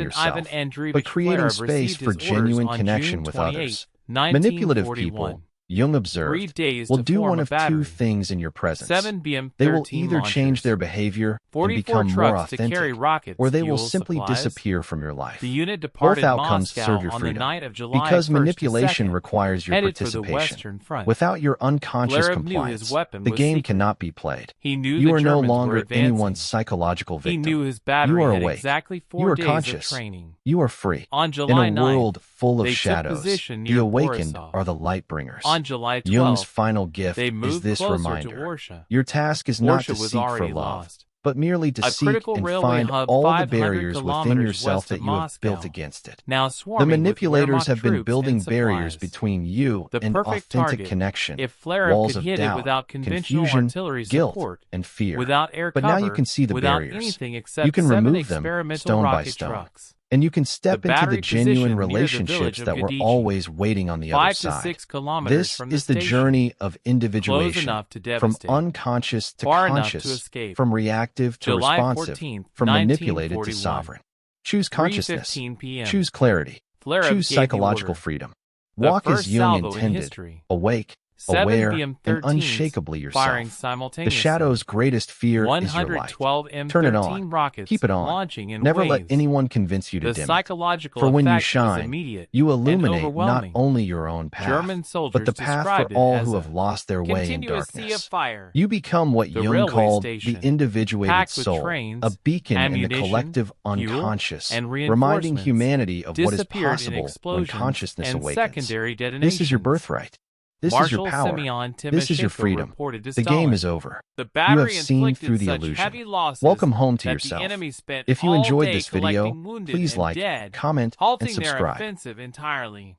explaining Captain Ivan yourself, Andreevich but creating Flerov space received for his genuine orders on connection June with 28, others. Manipulative 1941. people Jung 3 observed, days will to do form one a of two battery. things in your presence. 7 BM-13 They will either launchers. change their behavior and 44 become more trucks to carry authentic, rockets, or they will fuel, simply supplies. disappear from your life. The unit Both departed outcomes Moscow serve your on the freedom. night of July Because 1st manipulation to 2nd, requires your headed for the participation. Western Front. Without your unconscious Flerov knew his compliance, weapon the was game secret. cannot be played. He knew You the are no Germans were longer advancing. anyone's psychological He victim. knew his battery You are had awake. exactly 4 You are days conscious. of training. You are free. On In July a 9th, world full of they took shadows, position the near awakened Borisov. are the light bringers. On July 12th, Jung's final gift they is moved this closer reminder. to Orsha. Your task is not to Orsha was seek for already love, lost. but merely to A seek critical and railway find hub all the 500 barriers within kilometers yourself west that of you have built Moscow. against it. Now The swarming with manipulators Wehrmacht have been troops building and barriers supplies. between you The and perfect authentic target, connection, if Flerov walls could of hit it doubt, without conventional confusion, artillery guilt, support, and fear. without air But cover, now you can see the without barriers. anything except You can 7 remove them experimental stone by rocket stone. trucks. And you can step The into the battery genuine positioned near the relationships village of that were Gadichi, always waiting on the other 5 to side. 6 kilometers This from the is the station. journey of Close individuation, enough to from devastate, unconscious to far enough to conscious, escape. from reactive to July responsive, 14th, from manipulated to 1941. sovereign. Choose consciousness. 3:15 p.m. Choose clarity. Flerov Choose gave the psychological order. freedom. The Walk as first Jung salvo in intended, history. awake, 7 aware, and BM-13s unshakably firing yourself. The simultaneously. shadow's greatest fear is your light. 112 Turn it M13 on. rockets Keep it on. launching in Never waves. let anyone convince you to The dim it. psychological For when you effect was shine, immediate you and illuminate not overwhelming. only your own path, German soldiers but the path for described it all as who a have lost their way in continuous sea of darkness. fire. You become what The Jung railway called station, the individuated packed with soul, trains, a beacon in the ammunition, collective fuel, unconscious, and reminding reinforcements, humanity of what is disappeared in possible when explosions consciousness and awakens. secondary detonations. This is your birthright. This is Marshal your power. Semyon This is your Timoshenko freedom. reported to The game Stalin. is over. The You battery have seen inflicted through the such illusion. heavy losses Welcome home to that yourself. the enemy spent If you all enjoyed day this video, collecting wounded please and like, dead, comment, halting and their subscribe. offensive entirely.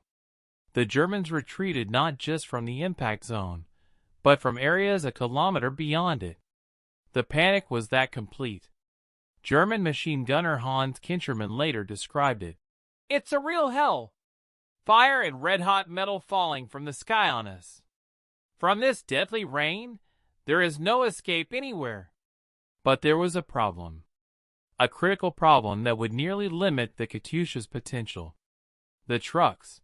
The Germans retreated not just from the impact zone, but from areas a kilometer beyond it. The panic was that complete. German machine gunner Hans Kincherman later described it. "It's a real hell. Fire and red-hot metal falling from the sky on us. From this deadly rain, there is no escape anywhere." But there was a problem. A critical problem that would nearly limit the Katyusha's potential. The trucks.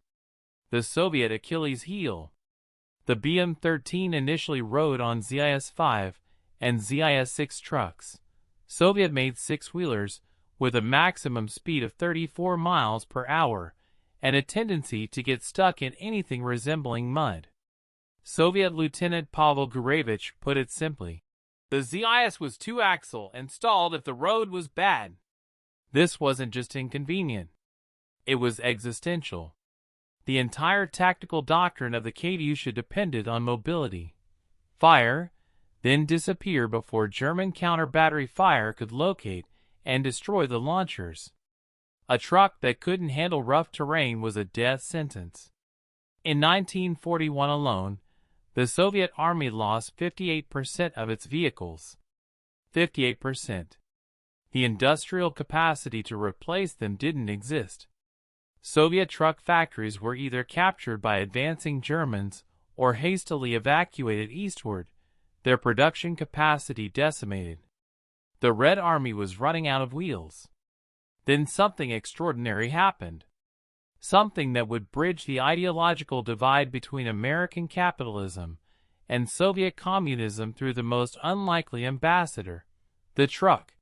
The Soviet Achilles heel. The BM-13 initially rode on ZIS-5 and ZIS-6 trucks, Soviet-made six-wheelers with a maximum speed of 34 miles per hour and a tendency to get stuck in anything resembling mud. Soviet Lieutenant Pavel Gurevich put it simply. The ZIS was two-axle and stalled if the road was bad. This wasn't just inconvenient. It was existential. The entire tactical doctrine of the Katyusha depended on mobility. Fire, then disappear before German counter-battery fire could locate and destroy the launchers. A truck that couldn't handle rough terrain was a death sentence. In 1941 alone, the Soviet Army lost 58% of its vehicles. 58%. The industrial capacity to replace them didn't exist. Soviet truck factories were either captured by advancing Germans or hastily evacuated eastward, their production capacity decimated. The Red Army was running out of wheels. Then something extraordinary happened. Something that would bridge the ideological divide between American capitalism and Soviet communism through the most unlikely ambassador, the truck.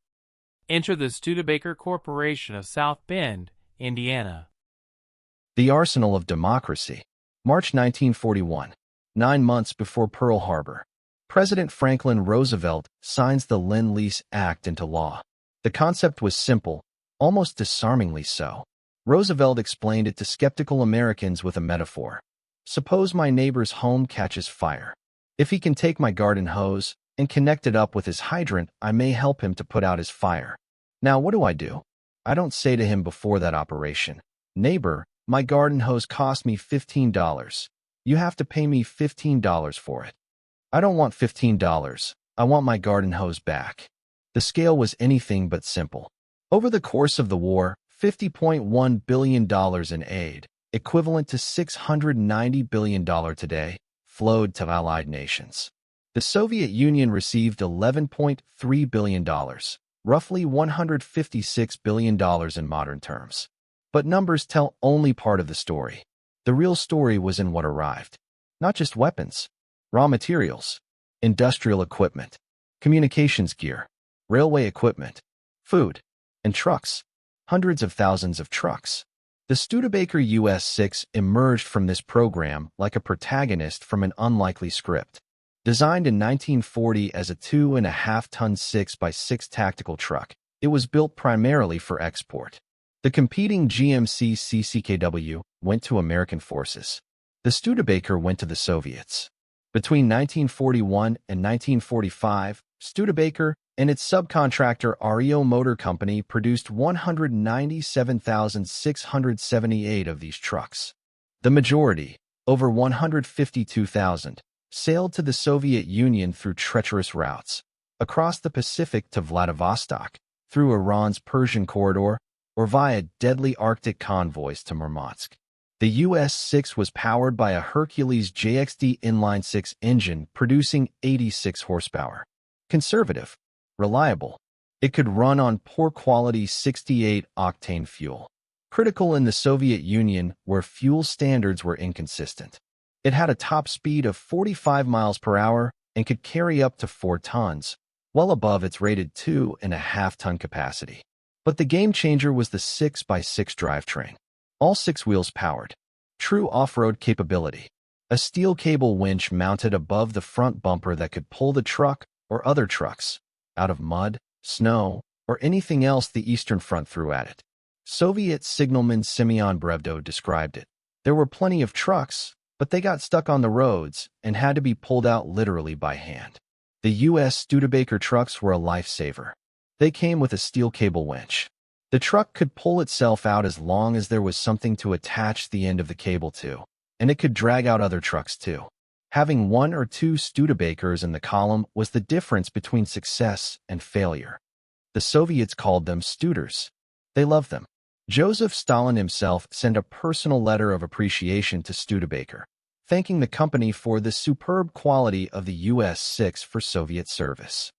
Enter the Studebaker Corporation of South Bend, Indiana. The Arsenal of Democracy. March 1941, 9 months before Pearl Harbor. President Franklin Roosevelt signs the Lend-Lease Act into law. The concept was simple, almost disarmingly so. Roosevelt explained it to skeptical Americans with a metaphor. Suppose my neighbor's home catches fire. If he can take my garden hose and connect it up with his hydrant, I may help him to put out his fire. Now what do? I don't say to him before that operation, "Neighbor, my garden hose cost me $15. You have to pay me $15 for it." I don't want $15. I want my garden hose back. The scale was anything but simple. Over the course of the war, $50.1 billion in aid, equivalent to $690 billion today, flowed to Allied nations. The Soviet Union received $11.3 billion, roughly $156 billion in modern terms. But numbers tell only part of the story. The real story was in what arrived. Not just weapons, raw materials, industrial equipment, communications gear, railway equipment, food, and trucks. Hundreds of thousands of trucks. The Studebaker US-6 emerged from this program like a protagonist from an unlikely script. Designed in 1940 as a 2.5-ton 6x6 tactical truck, it was built primarily for export. The competing GMC CCKW went to American forces. The Studebaker went to the Soviets. Between 1941 and 1945, Studebaker and its subcontractor REO Motor Company produced 197,678 of these trucks. The majority, over 152,000, sailed to the Soviet Union through treacherous routes, across the Pacific to Vladivostok, through Iran's Persian Corridor, or via deadly Arctic convoys to Murmansk. The US-6 was powered by a Hercules JXD inline-6 engine producing 86 horsepower. Conservative, reliable. It could run on poor-quality 68-octane fuel, critical in the Soviet Union where fuel standards were inconsistent. It had a top speed of 45 miles per hour and could carry up to 4 tons, well above its rated 2.5-ton capacity. But the game-changer was the 6x6 drivetrain. All 6 wheels powered. True off-road capability. A steel cable winch mounted above the front bumper that could pull the truck or other trucks out of mud, snow, or anything else the Eastern Front threw at it. Soviet signalman Semyon Brevdo described it. There were plenty of trucks, but they got stuck on the roads and had to be pulled out literally by hand. The U.S. Studebaker trucks were a lifesaver. They came with a steel cable winch. The truck could pull itself out as long as there was something to attach the end of the cable to, and it could drag out other trucks too. Having 1 or 2 Studebakers in the column was the difference between success and failure. The Soviets called them Studers. They loved them. Joseph Stalin himself sent a personal letter of appreciation to Studebaker, thanking the company for the superb quality of the US-6 for Soviet service.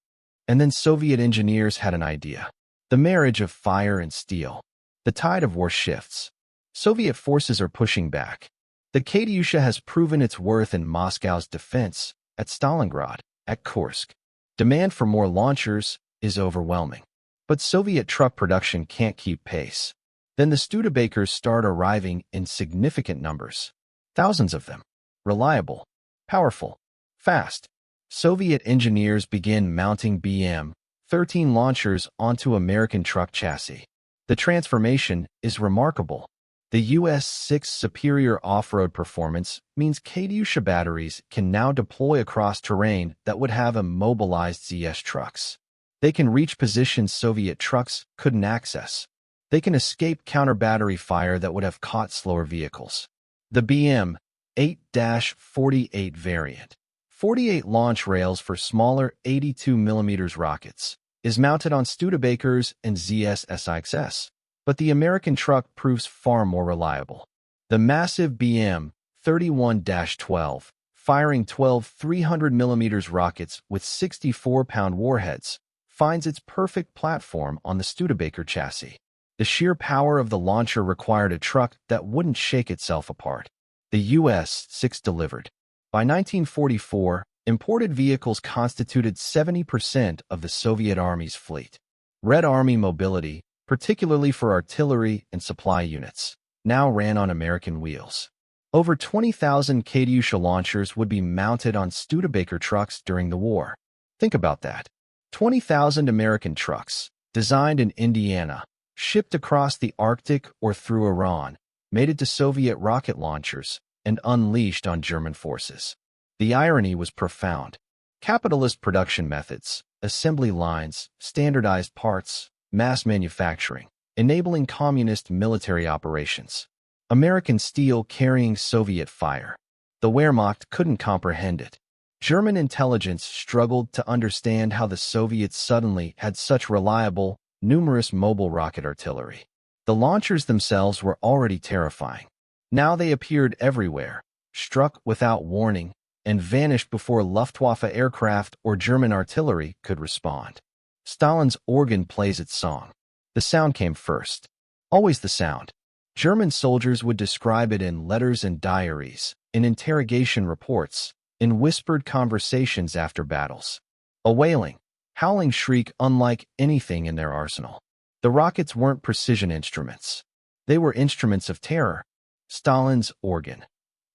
And then Soviet engineers had an idea. The marriage of fire and steel. The tide of war shifts. Soviet forces are pushing back. The Katyusha has proven its worth in Moscow's defense, at Stalingrad, at Kursk. Demand for more launchers is overwhelming. But Soviet truck production can't keep pace. Then the Studebakers start arriving in significant numbers. Thousands of them. Reliable, powerful, fast. Soviet engineers begin mounting BM-13 launchers onto American truck chassis. The transformation is remarkable. The US-6's superior off-road performance means Katyusha batteries can now deploy across terrain that would have immobilized ZS trucks. They can reach positions Soviet trucks couldn't access. They can escape counter-battery fire that would have caught slower vehicles. The BM-8-48 variant, 48 launch rails for smaller 82mm rockets, is mounted on Studebakers and ZS SIXS. But the American truck proves far more reliable. The massive BM-31-12, firing 12 300mm rockets with 64-pound warheads, finds its perfect platform on the Studebaker chassis. The sheer power of the launcher required a truck that wouldn't shake itself apart. The US-6 delivered. By 1944, imported vehicles constituted 70% of the Soviet Army's fleet. Red Army mobility, particularly for artillery and supply units, now ran on American wheels. Over 20,000 Katyusha launchers would be mounted on Studebaker trucks during the war. Think about that. 20,000 American trucks, designed in Indiana, shipped across the Arctic or through Iran, made it to Soviet rocket launchers, and unleashed on German forces. The irony was profound. Capitalist production methods, assembly lines, standardized parts, mass manufacturing, enabling communist military operations. American steel carrying Soviet fire. The Wehrmacht couldn't comprehend it. German intelligence struggled to understand how the Soviets suddenly had such reliable, numerous mobile rocket artillery. The launchers themselves were already terrifying. Now they appeared everywhere, struck without warning, and vanished before Luftwaffe aircraft or German artillery could respond. Stalin's organ plays its song. The sound came first. Always the sound. German soldiers would describe it in letters and diaries, in interrogation reports, in whispered conversations after battles. A wailing, howling shriek unlike anything in their arsenal. The rockets weren't precision instruments. They were instruments of terror, Stalin's organ.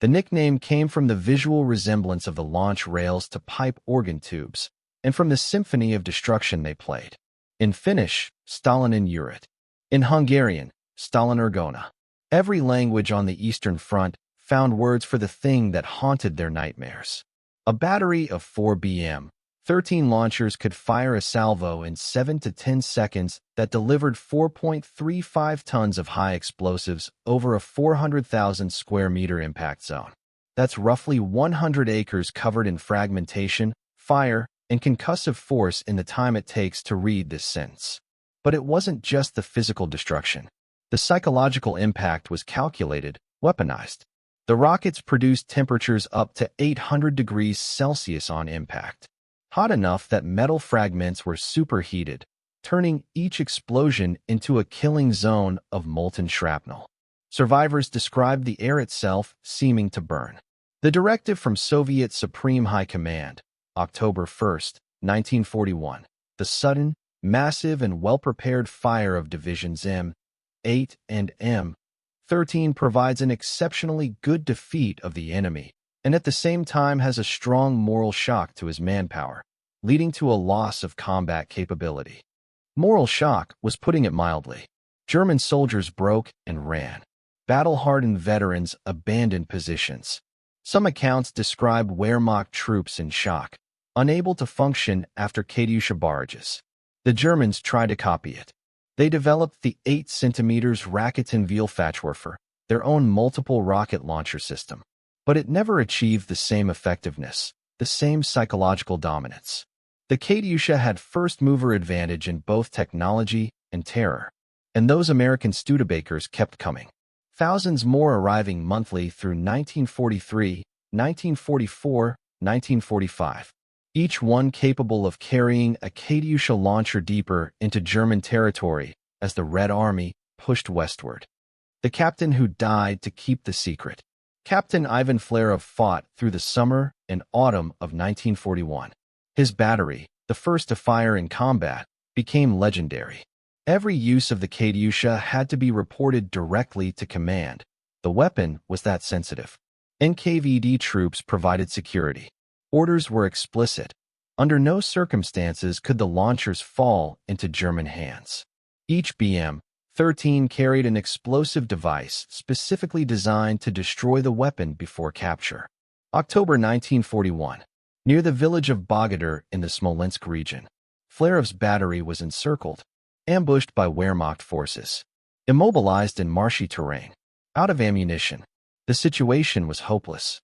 The nickname came from the visual resemblance of the launch rails to pipe organ tubes, and from the symphony of destruction they played. In Finnish, Stalinin Urit. In Hungarian, Stalinergona. Every language on the Eastern Front found words for the thing that haunted their nightmares. A battery of 4 BM, 13 launchers could fire a salvo in 7 to 10 seconds that delivered 4.35 tons of high explosives over a 400,000 square meter impact zone. That's roughly 100 acres covered in fragmentation, fire, and concussive force in the time it takes to read this sentence. But it wasn't just the physical destruction. The psychological impact was calculated, weaponized. The rockets produced temperatures up to 800 degrees Celsius on impact. Hot enough that metal fragments were superheated, turning each explosion into a killing zone of molten shrapnel. Survivors described the air itself seeming to burn. The directive from Soviet Supreme High Command, October 1, 1941, the sudden, massive and well-prepared fire of Divisions M8 and M13 provides an exceptionally good defeat of the enemy, and at the same time has a strong moral shock to his manpower, leading to a loss of combat capability. Moral shock was putting it mildly. German soldiers broke and ran. Battle-hardened veterans abandoned positions. Some accounts describe Wehrmacht troops in shock, unable to function after Katyusha barrages. The Germans tried to copy it. They developed the 8 cm Raketenwelfachwerfer, their own multiple rocket launcher system. But it never achieved the same effectiveness, the same psychological dominance. The Katyusha had first-mover advantage in both technology and terror, and those American Studebakers kept coming. Thousands more arriving monthly through 1943, 1944, 1945. Each one capable of carrying a Katyusha launcher deeper into German territory as the Red Army pushed westward. The captain who died to keep the secret. Captain Ivan Flerov fought through the summer and autumn of 1941. His battery, the first to fire in combat, became legendary. Every use of the Katyusha had to be reported directly to command. The weapon was that sensitive. NKVD troops provided security. Orders were explicit. Under no circumstances could the launchers fall into German hands. Each BM-13 carried an explosive device specifically designed to destroy the weapon before capture. October 1941. Near the village of Bogodar in the Smolensk region, Flerov's battery was encircled, ambushed by Wehrmacht forces. Immobilized in marshy terrain, out of ammunition, the situation was hopeless.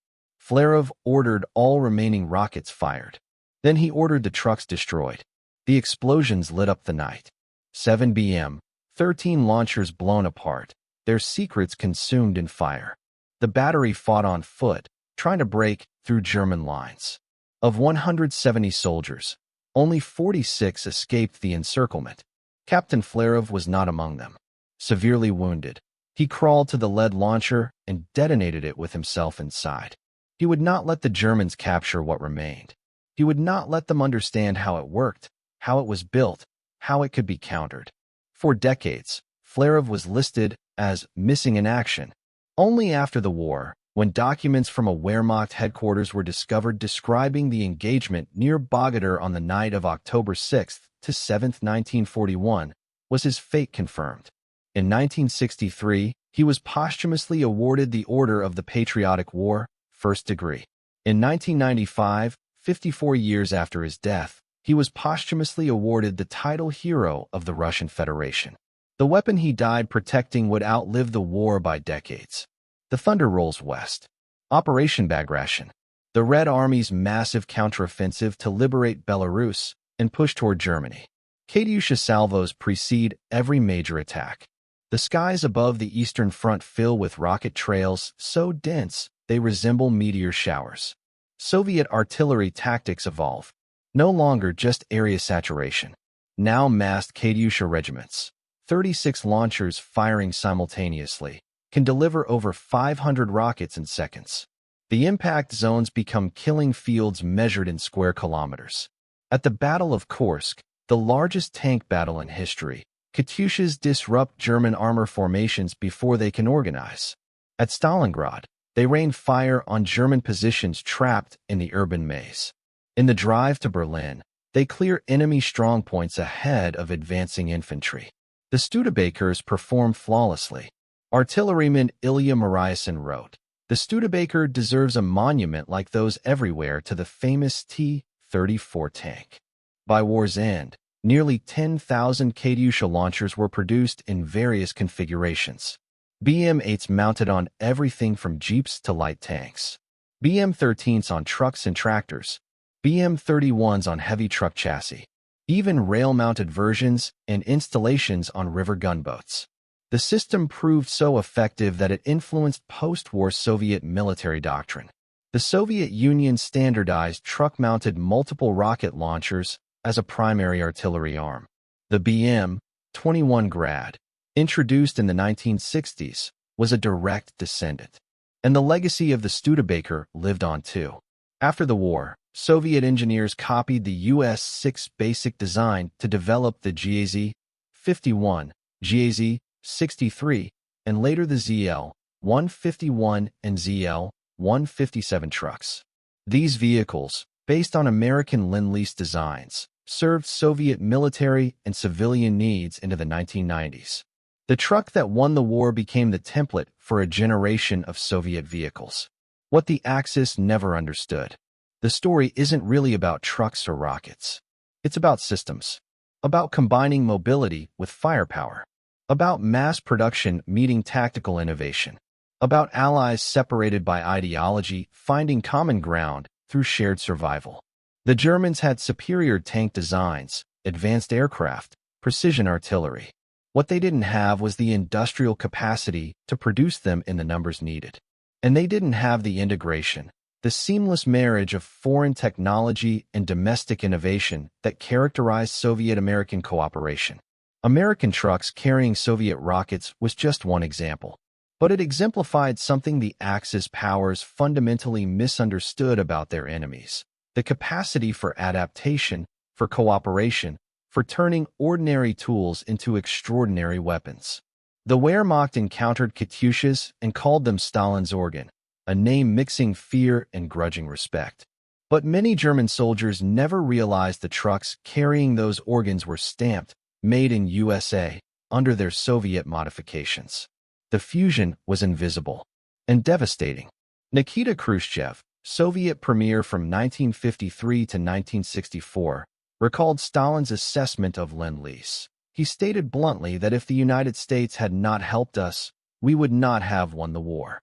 Flerov ordered all remaining rockets fired. Then he ordered the trucks destroyed. The explosions lit up the night. 7 BM-13 launchers blown apart, their secrets consumed in fire. The battery fought on foot, trying to break through German lines. Of 170 soldiers, only 46 escaped the encirclement. Captain Flerov was not among them. Severely wounded, he crawled to the lead launcher and detonated it with himself inside. He would not let the Germans capture what remained. He would not let them understand how it worked, how it was built, how it could be countered. For decades, Flerov was listed as missing in action. Only after the war, when documents from a Wehrmacht headquarters were discovered describing the engagement near Bogodar on the night of October 6 to 7, 1941, was his fate confirmed. In 1963, he was posthumously awarded the Order of the Patriotic War, first degree. In 1995, 54 years after his death, he was posthumously awarded the title Hero of the Russian Federation. The weapon he died protecting would outlive the war by decades. The thunder rolls west. Operation Bagration. The Red Army's massive counteroffensive to liberate Belarus and push toward Germany. Katyusha salvos precede every major attack. The skies above the Eastern Front fill with rocket trails so dense they resemble meteor showers. Soviet artillery tactics evolve. No longer just area saturation. Now massed Katyusha regiments. 36 launchers firing simultaneously can deliver over 500 rockets in seconds. The impact zones become killing fields measured in square kilometers. At the Battle of Kursk, the largest tank battle in history, Katyushas disrupt German armor formations before they can organize. At Stalingrad, they rain fire on German positions trapped in the urban maze. In the drive to Berlin, they clear enemy strongpoints ahead of advancing infantry. The Studebakers perform flawlessly. Artilleryman Ilya Muraysin wrote, "The Studebaker deserves a monument like those everywhere to the famous T-34 tank." By war's end, nearly 10,000 Katyusha launchers were produced in various configurations. BM-8s mounted on everything from jeeps to light tanks. BM-13s on trucks and tractors. BM-31s on heavy truck chassis. Even rail-mounted versions and installations on river gunboats. The system proved so effective that it influenced post-war Soviet military doctrine. The Soviet Union standardized truck-mounted multiple rocket launchers as a primary artillery arm. The BM-21 Grad, introduced in the 1960s, was a direct descendant. And the legacy of the Studebaker lived on too. After the war, Soviet engineers copied the US-6 basic design to develop the GAZ-51, GAZ-63, and later the ZL-151 and ZL-157 trucks. These vehicles, based on American Lend-Lease designs, served Soviet military and civilian needs into the 1990s. The truck that won the war became the template for a generation of Soviet vehicles. What the Axis never understood. The story isn't really about trucks or rockets. It's about systems. About combining mobility with firepower. About mass production meeting tactical innovation. About allies separated by ideology finding common ground through shared survival. The Germans had superior tank designs, advanced aircraft, precision artillery. What they didn't have was the industrial capacity to produce them in the numbers needed. And they didn't have the integration, the seamless marriage of foreign technology and domestic innovation that characterized Soviet-American cooperation. American trucks carrying Soviet rockets was just one example. But it exemplified something the Axis powers fundamentally misunderstood about their enemies: the capacity for adaptation, for cooperation, for turning ordinary tools into extraordinary weapons. The Wehrmacht encountered Katyushas and called them Stalin's organ, a name mixing fear and grudging respect. But many German soldiers never realized the trucks carrying those organs were stamped, "Made in USA," under their Soviet modifications. The fusion was invisible and devastating. Nikita Khrushchev, Soviet premier from 1953 to 1964, recalled Stalin's assessment of Lend-Lease. He stated bluntly that if the United States had not helped us, we would not have won the war.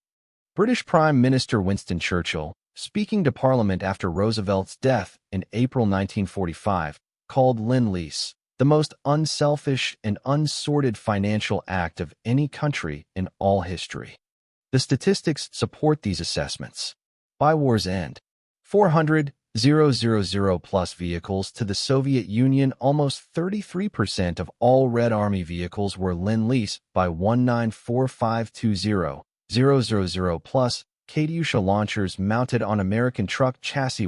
British Prime Minister Winston Churchill, speaking to Parliament after Roosevelt's death in April 1945, called Lend-Lease the most unselfish and unsorted financial act of any country in all history. The statistics support these assessments. By war's end, 400,000 plus vehicles to the Soviet Union, almost 33% of all Red Army vehicles were Lend-Lease by 1945200 plus Katyusha launchers mounted on American truck chassis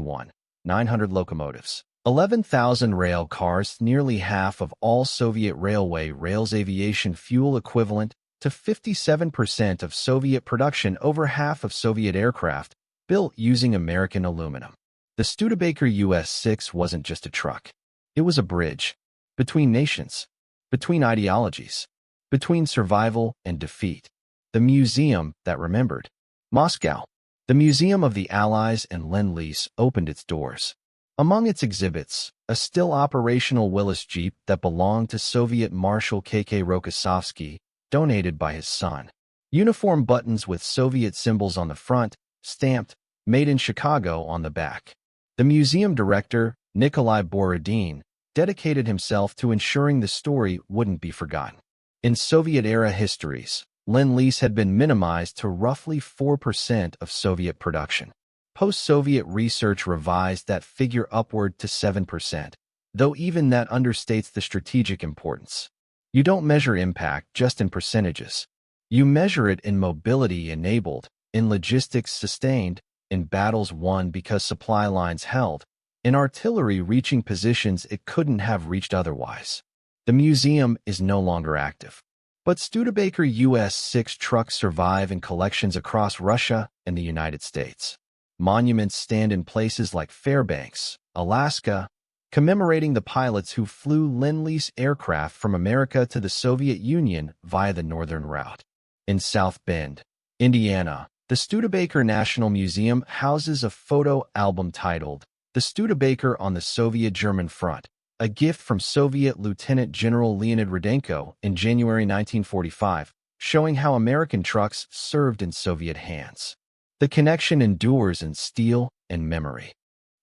900 locomotives. 11,000 rail cars, nearly half of all Soviet railway rails, aviation fuel equivalent to 57% of Soviet production, over half of Soviet aircraft built using American aluminum. The Studebaker US-6 wasn't just a truck. It was a bridge between nations, between ideologies, between survival and defeat. The museum that remembered. Moscow. The Museum of the Allies and Lend-Lease opened its doors. Among its exhibits, a still operational Willys Jeep that belonged to Soviet Marshal K.K. Rokossovsky, donated by his son. Uniform buttons with Soviet symbols on the front, stamped, "Made in Chicago" on the back. The museum director, Nikolai Borodin, dedicated himself to ensuring the story wouldn't be forgotten. In Soviet-era histories, Lend-Lease had been minimized to roughly 4% of Soviet production. Post-Soviet research revised that figure upward to 7%, though even that understates the strategic importance. You don't measure impact just in percentages. You measure it in mobility enabled, in logistics sustained, in battles won because supply lines held, and artillery reaching positions it couldn't have reached otherwise. The museum is no longer active, but Studebaker US-6 trucks survive in collections across Russia and the United States. Monuments stand in places like Fairbanks, Alaska, commemorating the pilots who flew Lend-Lease aircraft from America to the Soviet Union via the Northern Route. In South Bend, Indiana, the Studebaker National Museum houses a photo album titled "The Studebaker on the Soviet-German Front," a gift from Soviet Lieutenant General Leonid Rudenko in January 1945, showing how American trucks served in Soviet hands. The connection endures in steel and memory.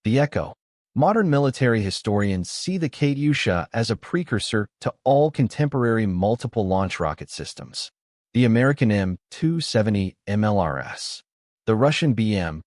The Echo. Modern military historians see the Katyusha as a precursor to all contemporary multiple launch rocket systems. The American M270 MLRS. The Russian BM-30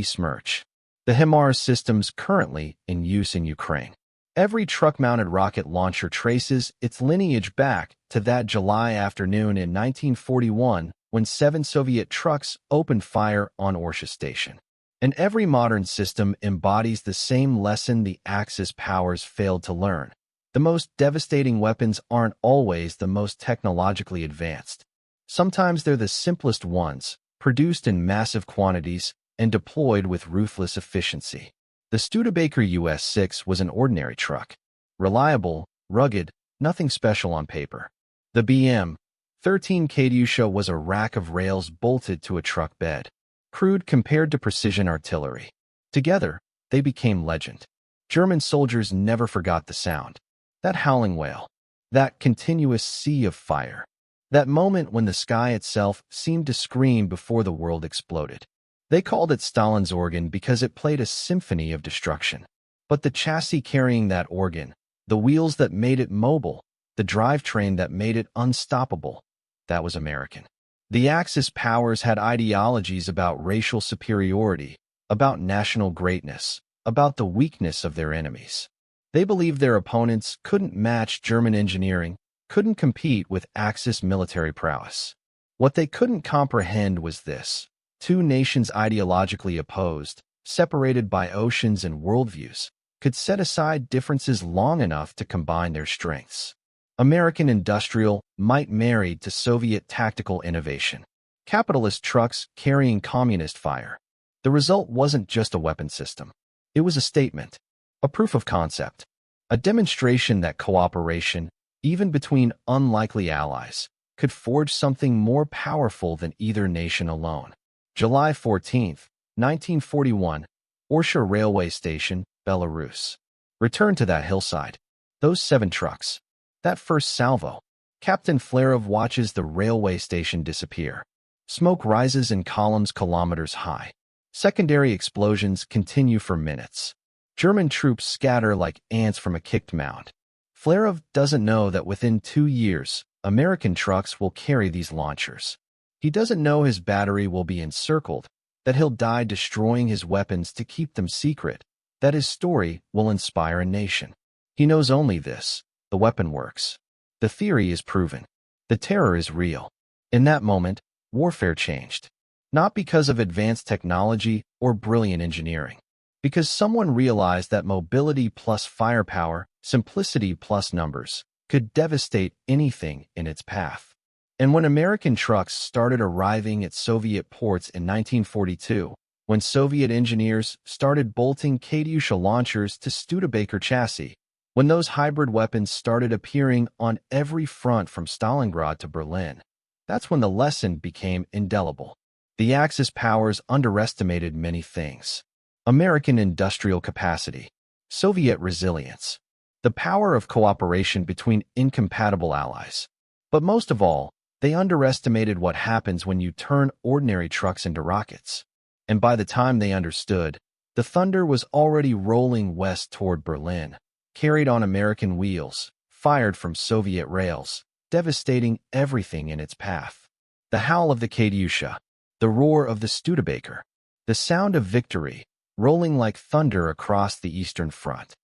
Smerch. The HIMARS systems currently in use in Ukraine. Every truck-mounted rocket launcher traces its lineage back to that July afternoon in 1941 when 7 Soviet trucks opened fire on Orsha Station. And every modern system embodies the same lesson the Axis powers failed to learn. The most devastating weapons aren't always the most technologically advanced. Sometimes they're the simplest ones, produced in massive quantities and deployed with ruthless efficiency. The Studebaker US-6 was an ordinary truck. Reliable, rugged, nothing special on paper. The BM-13 Katyusha was a rack of rails bolted to a truck bed. Crude compared to precision artillery. Together, they became legend. German soldiers never forgot the sound. That howling wail. That continuous sea of fire. That moment when the sky itself seemed to scream before the world exploded. They called it Stalin's organ because it played a symphony of destruction. But the chassis carrying that organ, the wheels that made it mobile, the drivetrain that made it unstoppable, that was American. The Axis powers had ideologies about racial superiority, about national greatness, about the weakness of their enemies. They believed their opponents couldn't match German engineering, couldn't compete with Axis military prowess. What they couldn't comprehend was this. 2 nations ideologically opposed, separated by oceans and worldviews, could set aside differences long enough to combine their strengths. American industrial might married to Soviet tactical innovation. Capitalist trucks carrying communist fire. The result wasn't just a weapon system. It was a statement, a proof of concept, a demonstration that cooperation, even between unlikely allies, could forge something more powerful than either nation alone. July 14, 1941, Orsha Railway Station, Belarus. Return to that hillside. Those 7 trucks. That first salvo. Captain Flerov watches the railway station disappear. Smoke rises in columns kilometers high. Secondary explosions continue for minutes. German troops scatter like ants from a kicked mound. Flerov doesn't know that within 2 years, American trucks will carry these launchers. He doesn't know his battery will be encircled, that he'll die destroying his weapons to keep them secret, that his story will inspire a nation. He knows only this: the weapon works. The theory is proven. The terror is real. In that moment, warfare changed. Not because of advanced technology or brilliant engineering. Because someone realized that mobility plus firepower, simplicity plus numbers, could devastate anything in its path. And when American trucks started arriving at Soviet ports in 1942, when Soviet engineers started bolting Katyusha launchers to Studebaker chassis, when those hybrid weapons started appearing on every front from Stalingrad to Berlin, that's when the lesson became indelible. The Axis powers underestimated many things. American industrial capacity, Soviet resilience, the power of cooperation between incompatible allies. But most of all, they underestimated what happens when you turn ordinary trucks into rockets. And by the time they understood, the thunder was already rolling west toward Berlin, carried on American wheels, fired from Soviet rails, devastating everything in its path. The howl of the Katyusha, the roar of the Studebaker, the sound of victory, rolling like thunder across the Eastern Front.